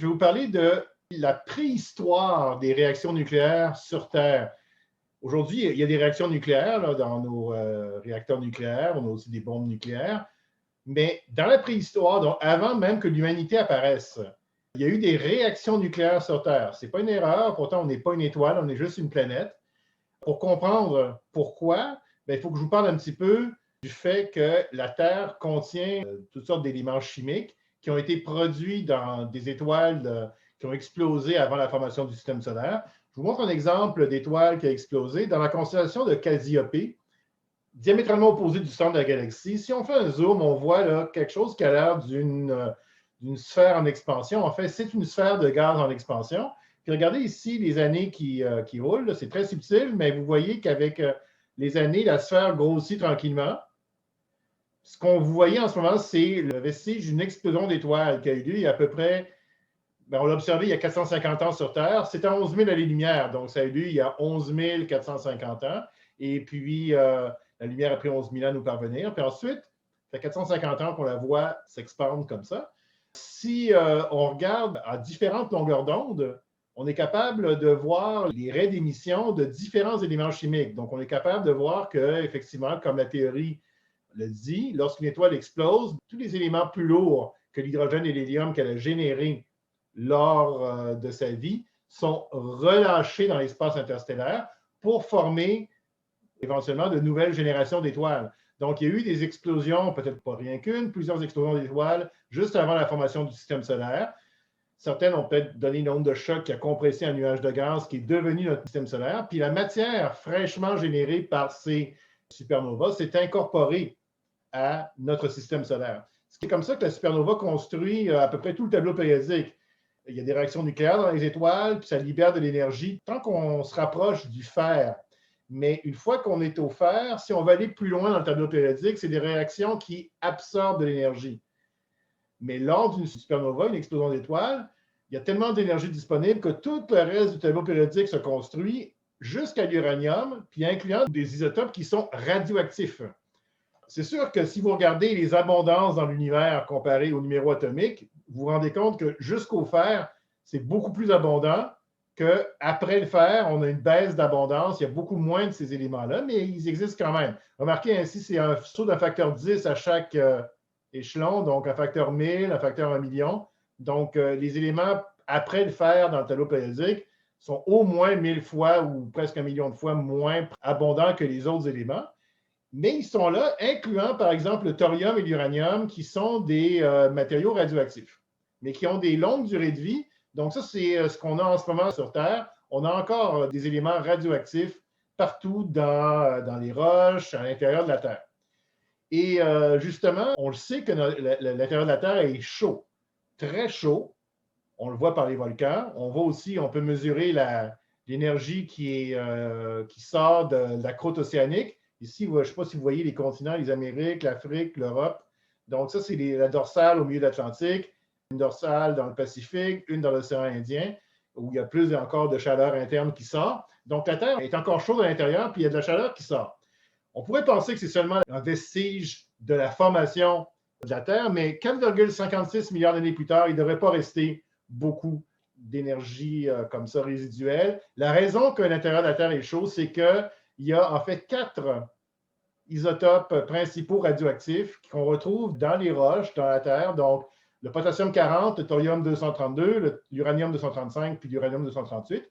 Je vais vous parler de la préhistoire des réactions nucléaires sur Terre. Aujourd'hui, il y a des réactions nucléaires là, dans nos réacteurs nucléaires, on a aussi des bombes nucléaires, mais dans la préhistoire, donc avant même que l'humanité apparaisse, il y a eu des réactions nucléaires sur Terre. Ce n'est pas une erreur, pourtant on n'est pas une étoile, on est juste une planète. Pour comprendre pourquoi, il faut que je vous parle un petit peu du fait que la Terre contient toutes sortes d'éléments chimiques qui ont été produits dans des étoiles qui ont explosé avant la formation du système solaire. Je vous montre un exemple d'étoile qui a explosé dans la constellation de Cassiopée, diamétralement opposée du centre de la galaxie. Si on fait un zoom, on voit là quelque chose qui a l'air d'une sphère en expansion. En fait, c'est une sphère de gaz en expansion. Puis regardez ici les années qui roulent. C'est très subtil, mais vous voyez qu'avec les années, la sphère grossit tranquillement. Ce qu'on vous voyez en ce moment, c'est le vestige d'une explosion d'étoiles qui a eu lieu il y a à peu près, on l'a observé il y a 450 ans sur Terre. C'est à 11 000 années-lumière, donc ça a eu lieu il y a 11 450 ans. Et puis, la lumière a pris 11 000 ans à nous parvenir. Puis ensuite, ça fait 450 ans qu'on la voit s'expandre comme ça. Si on regarde à différentes longueurs d'onde, on est capable de voir les raies d'émission de différents éléments chimiques. Donc, on est capable de voir que, effectivement, comme la théorie le dit, lorsqu'une étoile explose, tous les éléments plus lourds que l'hydrogène et l'hélium qu'elle a générés lors de sa vie sont relâchés dans l'espace interstellaire pour former éventuellement de nouvelles générations d'étoiles. Donc, il y a eu des explosions, peut-être pas rien qu'une, plusieurs explosions d'étoiles juste avant la formation du système solaire. Certaines ont peut-être donné une onde de choc qui a compressé un nuage de gaz qui est devenu notre système solaire. Puis la matière fraîchement générée par ces supernovas s'est incorporée à notre système solaire. C'est comme ça que la supernova construit à peu près tout le tableau périodique. Il y a des réactions nucléaires dans les étoiles, puis ça libère de l'énergie tant qu'on se rapproche du fer. Mais une fois qu'on est au fer, si on va aller plus loin dans le tableau périodique, c'est des réactions qui absorbent de l'énergie. Mais lors d'une supernova, une explosion d'étoiles, il y a tellement d'énergie disponible que tout le reste du tableau périodique se construit jusqu'à l'uranium, puis incluant des isotopes qui sont radioactifs. C'est sûr que si vous regardez les abondances dans l'univers comparées au numéro atomique, vous vous rendez compte que jusqu'au fer, c'est beaucoup plus abondant qu'après le fer, on a une baisse d'abondance. Il y a beaucoup moins de ces éléments-là, mais ils existent quand même. Remarquez ainsi, c'est un saut d'un facteur 10 à chaque échelon, donc un facteur 1000, un facteur 1 million. Donc, les éléments après le fer dans le tableau périodique sont au moins 1000 fois ou presque 1 million de fois moins abondants que les autres éléments. Mais ils sont là, incluant par exemple le thorium et l'uranium, qui sont des matériaux radioactifs, mais qui ont des longues durées de vie. Donc ça, c'est ce qu'on a en ce moment sur Terre. On a encore des éléments radioactifs partout dans les roches, à l'intérieur de la Terre. Et justement, on le sait que l'intérieur de la Terre est chaud, très chaud. On le voit par les volcans. On voit aussi, on peut mesurer l'énergie qui sort de la croûte océanique. Ici, je ne sais pas si vous voyez les continents, les Amériques, l'Afrique, l'Europe. Donc, ça, c'est la dorsale au milieu de l'Atlantique, une dorsale dans le Pacifique, une dans l'océan Indien, où il y a plus encore de chaleur interne qui sort. Donc, la Terre est encore chaude à l'intérieur, puis il y a de la chaleur qui sort. On pourrait penser que c'est seulement un vestige de la formation de la Terre, mais 4,56 milliards d'années plus tard, il ne devrait pas rester beaucoup d'énergie comme ça résiduelle. La raison que l'intérieur de la Terre est chaud, c'est que il y a en fait 4 isotopes principaux radioactifs qu'on retrouve dans les roches, dans la Terre. Donc, le potassium 40, le thorium-232, l'uranium-235 puis l'uranium-238,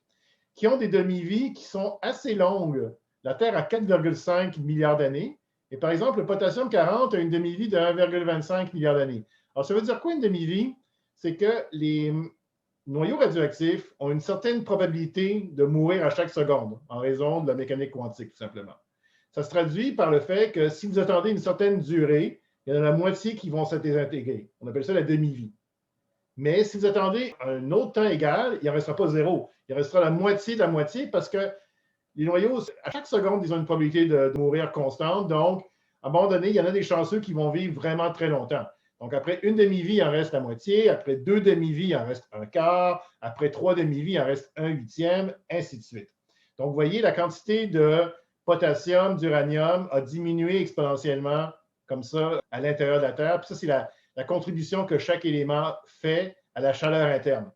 qui ont des demi-vies qui sont assez longues. La Terre a 4,5 milliards d'années. Et par exemple, le potassium 40 a une demi-vie de 1,25 milliard d'années. Alors, ça veut dire quoi une demi-vie? C'est que les noyaux radioactifs ont une certaine probabilité de mourir à chaque seconde en raison de la mécanique quantique, tout simplement. Ça se traduit par le fait que si vous attendez une certaine durée, il y en a la moitié qui vont se désintégrer. On appelle ça la demi-vie. Mais si vous attendez un autre temps égal, il n'en restera pas zéro. Il restera la moitié de la moitié parce que les noyaux, à chaque seconde, ils ont une probabilité de mourir constante. Donc, à un moment donné, il y en a des chanceux qui vont vivre vraiment très longtemps. Donc, après une demi-vie, il en reste la moitié. Après 2 demi-vies, il en reste un quart. Après 3 demi-vies, il en reste un huitième, ainsi de suite. Donc, vous voyez, la quantité de potassium, d'uranium a diminué exponentiellement comme ça à l'intérieur de la Terre. Puis ça, c'est la contribution que chaque élément fait à la chaleur interne.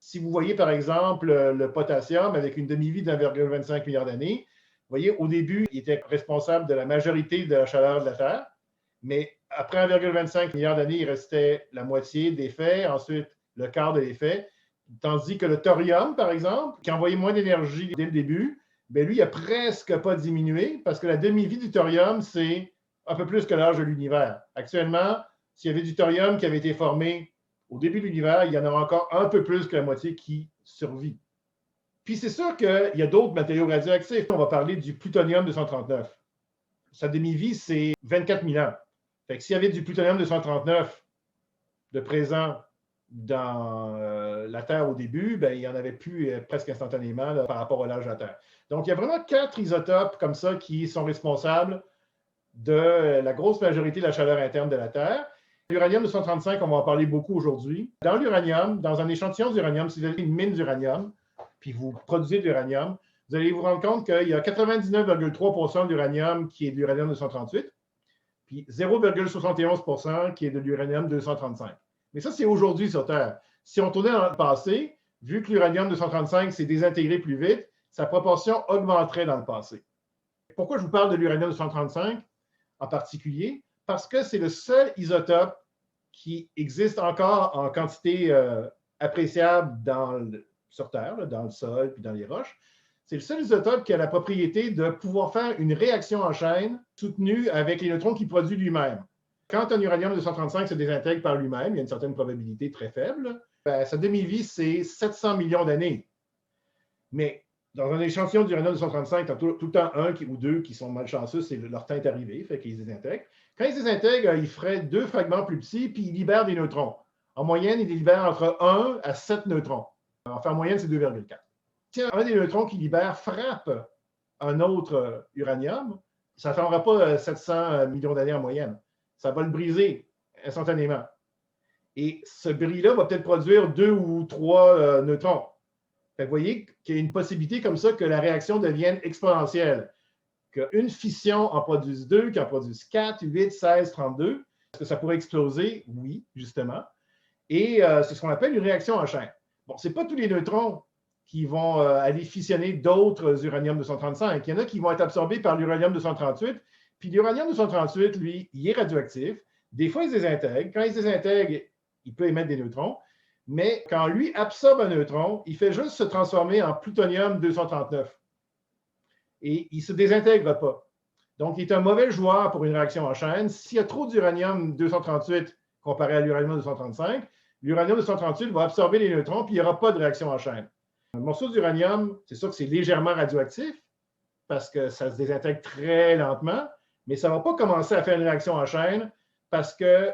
Si vous voyez, par exemple, le potassium avec une demi-vie d'1,25 milliard d'années, vous voyez, au début, il était responsable de la majorité de la chaleur de la Terre, mais après 1,25 milliard d'années, il restait la moitié des faits, ensuite le quart de l'effet, tandis que le thorium, par exemple, qui envoyait moins d'énergie dès le début, bien, lui, il n'a presque pas diminué parce que la demi-vie du thorium, c'est un peu plus que l'âge de l'univers. Actuellement, s'il y avait du thorium qui avait été formé au début de l'univers, il y en aura encore un peu plus que la moitié qui survit. Puis c'est sûr qu'il y a d'autres matériaux radioactifs. On va parler du plutonium-239. Sa demi-vie, c'est 24 000 ans. Fait que s'il y avait du plutonium-239 de présent dans la Terre au début, bien, il n'y en avait plus presque instantanément là, par rapport à l'âge de la Terre. Donc, il y a vraiment 4 isotopes comme ça qui sont responsables de la grosse majorité de la chaleur interne de la Terre. L'uranium-235, on va en parler beaucoup aujourd'hui. Dans l'uranium, dans un échantillon d'uranium, si vous avez une mine d'uranium, puis vous produisez de l'uranium, vous allez vous rendre compte qu'il y a 99,3 % d'uranium qui est de l'uranium-238, puis 0,71 % qui est de l'uranium-235. Mais ça, c'est aujourd'hui sur Terre. Si on tournait dans le passé, vu que l'uranium-235 s'est désintégré plus vite, sa proportion augmenterait dans le passé. Pourquoi je vous parle de l'uranium-235 en particulier? Parce que c'est le seul isotope qui existe encore en quantité appréciable sur Terre, là, dans le sol puis dans les roches. C'est le seul isotope qui a la propriété de pouvoir faire une réaction en chaîne soutenue avec les neutrons qu'il produit lui-même. Quand un uranium-235 se désintègre par lui-même, il y a une certaine probabilité très faible, ben, sa demi-vie, c'est 700 millions d'années. Mais dans un échantillon d'uranium-235, il y a tout le temps un ou deux qui sont malchanceux, c'est leur temps est arrivé, fait qu'ils se désintègrent. Quand ils se désintègrent, ils feraient 2 fragments plus petits, puis ils libèrent des neutrons. En moyenne, ils libèrent entre 1 à 7 neutrons. Enfin, en moyenne, c'est 2,4. Si un des neutrons qu'ils libèrent frappe un autre uranium, ça ne fera pas 700 millions d'années en moyenne. Ça va le briser instantanément. Et ce bris-là va peut-être produire 2 ou 3 neutrons. Vous voyez qu'il y a une possibilité comme ça que la réaction devienne exponentielle. Qu'une fission en produise 2, qu'en produise 4, 8, 16, 32. Est-ce que ça pourrait exploser? Oui, justement. Et c'est ce qu'on appelle une réaction en chaîne. Bon, ce n'est pas tous les neutrons qui vont aller fissionner d'autres uranium-235. Il y en a qui vont être absorbés par l'uranium-238. Puis l'uranium-238, lui, il est radioactif. Des fois, il se désintègre. Quand il se désintègre, il peut émettre des neutrons. Mais quand lui absorbe un neutron, il fait juste se transformer en plutonium-239. Et il ne se désintègre pas. Donc, il est un mauvais joueur pour une réaction en chaîne. S'il y a trop d'uranium-238 comparé à l'uranium-235, l'uranium-238 va absorber les neutrons, puis il n'y aura pas de réaction en chaîne. Un morceau d'uranium, c'est sûr que c'est légèrement radioactif, parce que ça se désintègre très lentement, mais ça ne va pas commencer à faire une réaction en chaîne, parce que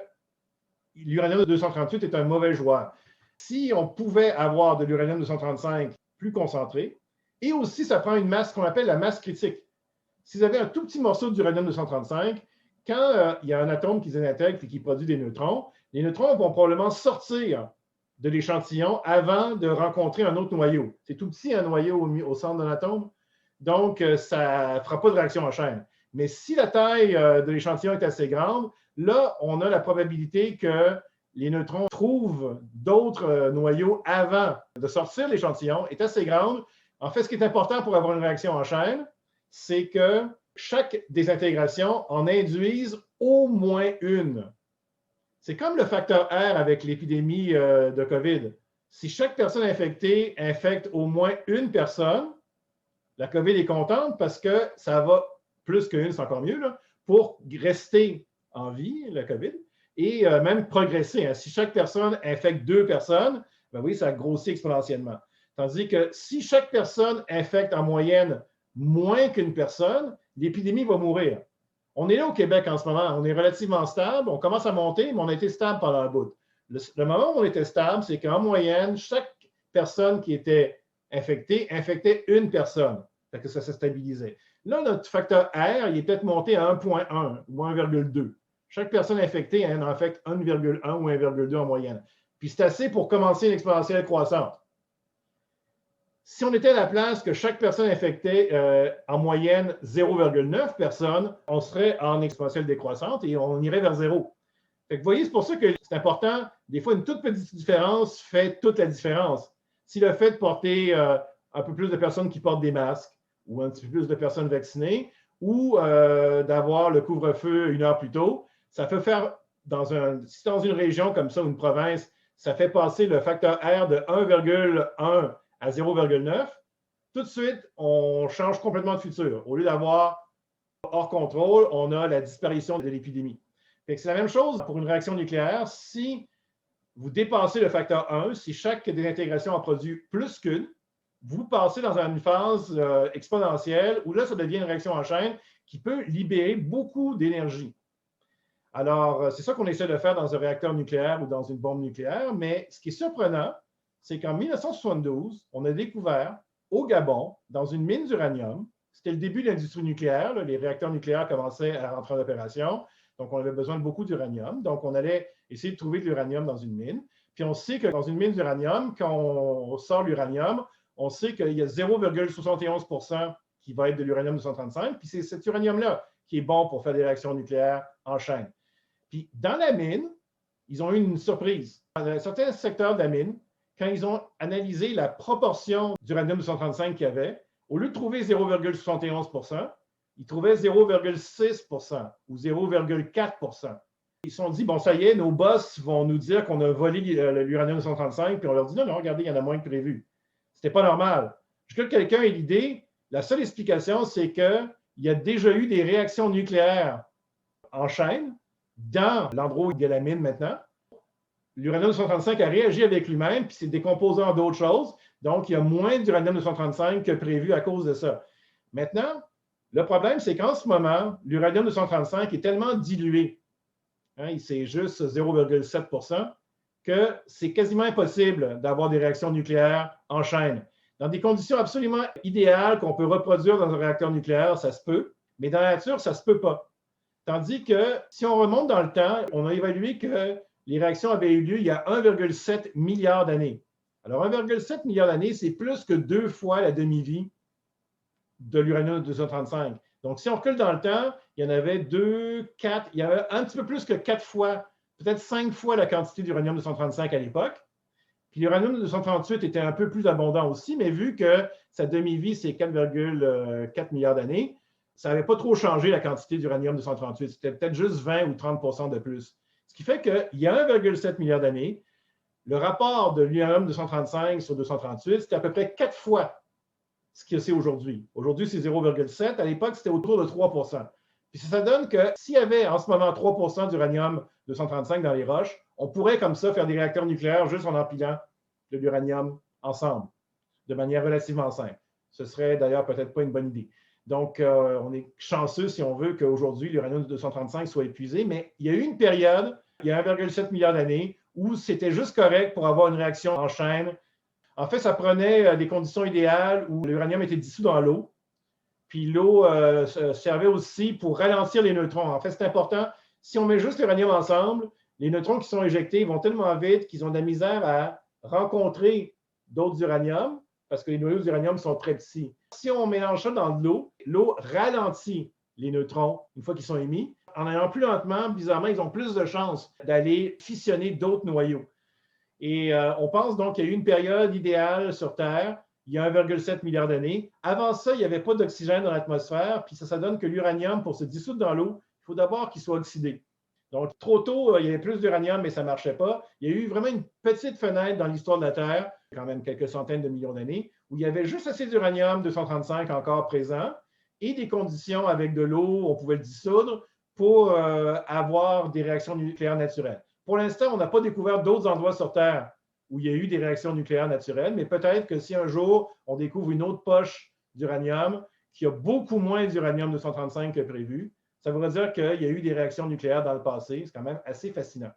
l'uranium-238 est un mauvais joueur. Si on pouvait avoir de l'uranium-235 plus concentré, et aussi ça prend une masse qu'on appelle la masse critique. Si vous avez un tout petit morceau d'uranium-235, quand il y a un atome qui se désintègre et qui produit des neutrons, les neutrons vont probablement sortir de l'échantillon avant de rencontrer un autre noyau. C'est tout petit, un noyau au centre d'un atome, donc ça ne fera pas de réaction en chaîne. Mais si la taille de l'échantillon est assez grande, là, on a la probabilité que les neutrons trouvent d'autres noyaux avant de sortir de l'échantillon est assez grande. En fait, ce qui est important pour avoir une réaction en chaîne, c'est que chaque désintégration en induise au moins une. C'est comme le facteur R avec l'épidémie de COVID. Si chaque personne infectée infecte au moins une personne, la COVID est contente parce que ça va, plus qu'une, c'est encore mieux, là, pour rester en vie, la COVID, et même progresser. Hein. Si chaque personne infecte 2 personnes, ben oui, ça grossit exponentiellement. Tandis que si chaque personne infecte en moyenne moins qu'une personne, l'épidémie va mourir. On est là au Québec en ce moment, on est relativement stable, on commence à monter, mais on a été stable pendant un bout. Le moment où on était stable, c'est qu'en moyenne, chaque personne qui était infectée infectait une personne. Fait que ça se stabilisait. Là, notre facteur R, il est peut-être monté à 1,1 ou 1,2. Chaque personne infectée en infecte 1,1 ou 1,2 en moyenne. Puis c'est assez pour commencer une exponentielle croissante. Si on était à la place que chaque personne infectait en moyenne 0,9 personnes, on serait en exponentielle décroissante et on irait vers 0. Fait que vous voyez, c'est pour ça que c'est important. Des fois, une toute petite différence fait toute la différence. si le fait de porter un peu plus de personnes qui portent des masques ou un petit peu plus de personnes vaccinées ou d'avoir le couvre-feu 1 heure plus tôt, ça peut faire, si dans une région comme ça, une province, ça fait passer le facteur R de 1,1 à 0,9, tout de suite, on change complètement de futur. Au lieu d'avoir hors contrôle, on a la disparition de l'épidémie. C'est la même chose pour une réaction nucléaire. Si vous dépassez le facteur 1, si chaque désintégration en produit plus qu'une, vous passez dans une phase exponentielle où là, ça devient une réaction en chaîne qui peut libérer beaucoup d'énergie. Alors, c'est ça qu'on essaie de faire dans un réacteur nucléaire ou dans une bombe nucléaire, mais ce qui est surprenant, c'est qu'en 1972, on a découvert au Gabon, dans une mine d'uranium, c'était le début de l'industrie nucléaire, là, les réacteurs nucléaires commençaient à rentrer en opération, donc on avait besoin de beaucoup d'uranium, donc on allait essayer de trouver de l'uranium dans une mine. Puis on sait que dans une mine d'uranium, quand on sort l'uranium, on sait qu'il y a 0,71 % qui va être de l'uranium-235, puis c'est cet uranium-là qui est bon pour faire des réactions nucléaires en chaîne. Puis dans la mine, ils ont eu une surprise. Dans certains secteurs de la mine, quand ils ont analysé la proportion d'uranium-235 qu'il y avait, au lieu de trouver 0,71 %, ils trouvaient 0,6 % ou 0,4 %. Ils se sont dit, bon, ça y est, nos boss vont nous dire qu'on a volé l'uranium-235, puis on leur dit, non, non, regardez, il y en a moins que prévu. C'était pas normal. Jusqu'à que quelqu'un ait l'idée, la seule explication, c'est qu'il y a déjà eu des réactions nucléaires en chaîne dans l'endroit où il y a la mine maintenant. L'uranium-235 a réagi avec lui-même, puis s'est décomposé en d'autres choses. Donc, il y a moins d'uranium-235 que prévu à cause de ça. Maintenant, le problème, c'est qu'en ce moment, l'uranium-235 est tellement dilué, hein, c'est juste 0,7 %, que c'est quasiment impossible d'avoir des réactions nucléaires en chaîne. Dans des conditions absolument idéales qu'on peut reproduire dans un réacteur nucléaire, ça se peut, mais dans la nature, ça ne se peut pas. Tandis que si on remonte dans le temps, on a évalué que les réactions avaient eu lieu il y a 1,7 milliard d'années. Alors, 1,7 milliard d'années, c'est plus que 2 fois la demi-vie de l'uranium-235. Donc, si on recule dans le temps, il y en avait 2, 4, il y avait un petit peu plus que 4 fois, peut-être 5 fois la quantité d'uranium-235 à l'époque. Puis l'uranium-238 était un peu plus abondant aussi, mais vu que sa demi-vie, c'est 4,4 milliards d'années, ça n'avait pas trop changé la quantité d'uranium-238. C'était peut-être juste 20 ou 30 % de plus. Ce qui fait qu'il y a 1,7 milliard d'années, le rapport de l'uranium-235 sur 238, c'était à peu près 4 fois ce que c'est aujourd'hui. Aujourd'hui, c'est 0,7. À l'époque, c'était autour de 3 %. Puis ça donne que s'il y avait en ce moment 3 % d'uranium-235 dans les roches, on pourrait comme ça faire des réacteurs nucléaires juste en empilant de l'uranium ensemble, de manière relativement simple. Ce serait d'ailleurs peut-être pas une bonne idée. Donc, on est chanceux, si on veut, qu'aujourd'hui, l'uranium-235 soit épuisé, mais il y a eu une période, il y a 1,7 milliard d'années, où c'était juste correct pour avoir une réaction en chaîne. En fait, ça prenait des conditions idéales où l'uranium était dissous dans l'eau, puis l'eau servait aussi pour ralentir les neutrons. En fait, c'est important, si on met juste l'uranium ensemble, les neutrons qui sont éjectés vont tellement vite qu'ils ont de la misère à rencontrer d'autres uraniums, parce que les noyaux d'uranium sont très petits. Si on mélange ça dans de l'eau, l'eau ralentit les neutrons une fois qu'ils sont émis. En allant plus lentement, bizarrement, ils ont plus de chances d'aller fissionner d'autres noyaux. Et on pense donc qu'il y a eu une période idéale sur Terre, il y a 1,7 milliard d'années. Avant ça, il n'y avait pas d'oxygène dans l'atmosphère, puis ça donne que l'uranium, pour se dissoudre dans l'eau, il faut d'abord qu'il soit oxydé. Donc, trop tôt, il y avait plus d'uranium, mais ça ne marchait pas. Il y a eu vraiment une petite fenêtre dans l'histoire de la Terre, quand même quelques centaines de millions d'années, où il y avait juste assez d'uranium-235 encore présent et des conditions avec de l'eau, on pouvait le dissoudre pour avoir des réactions nucléaires naturelles. Pour l'instant, on n'a pas découvert d'autres endroits sur Terre où il y a eu des réactions nucléaires naturelles, mais peut-être que si un jour, on découvre une autre poche d'uranium qui a beaucoup moins d'uranium-235 que prévu, ça voudrait dire qu'il y a eu des réactions nucléaires dans le passé. C'est quand même assez fascinant.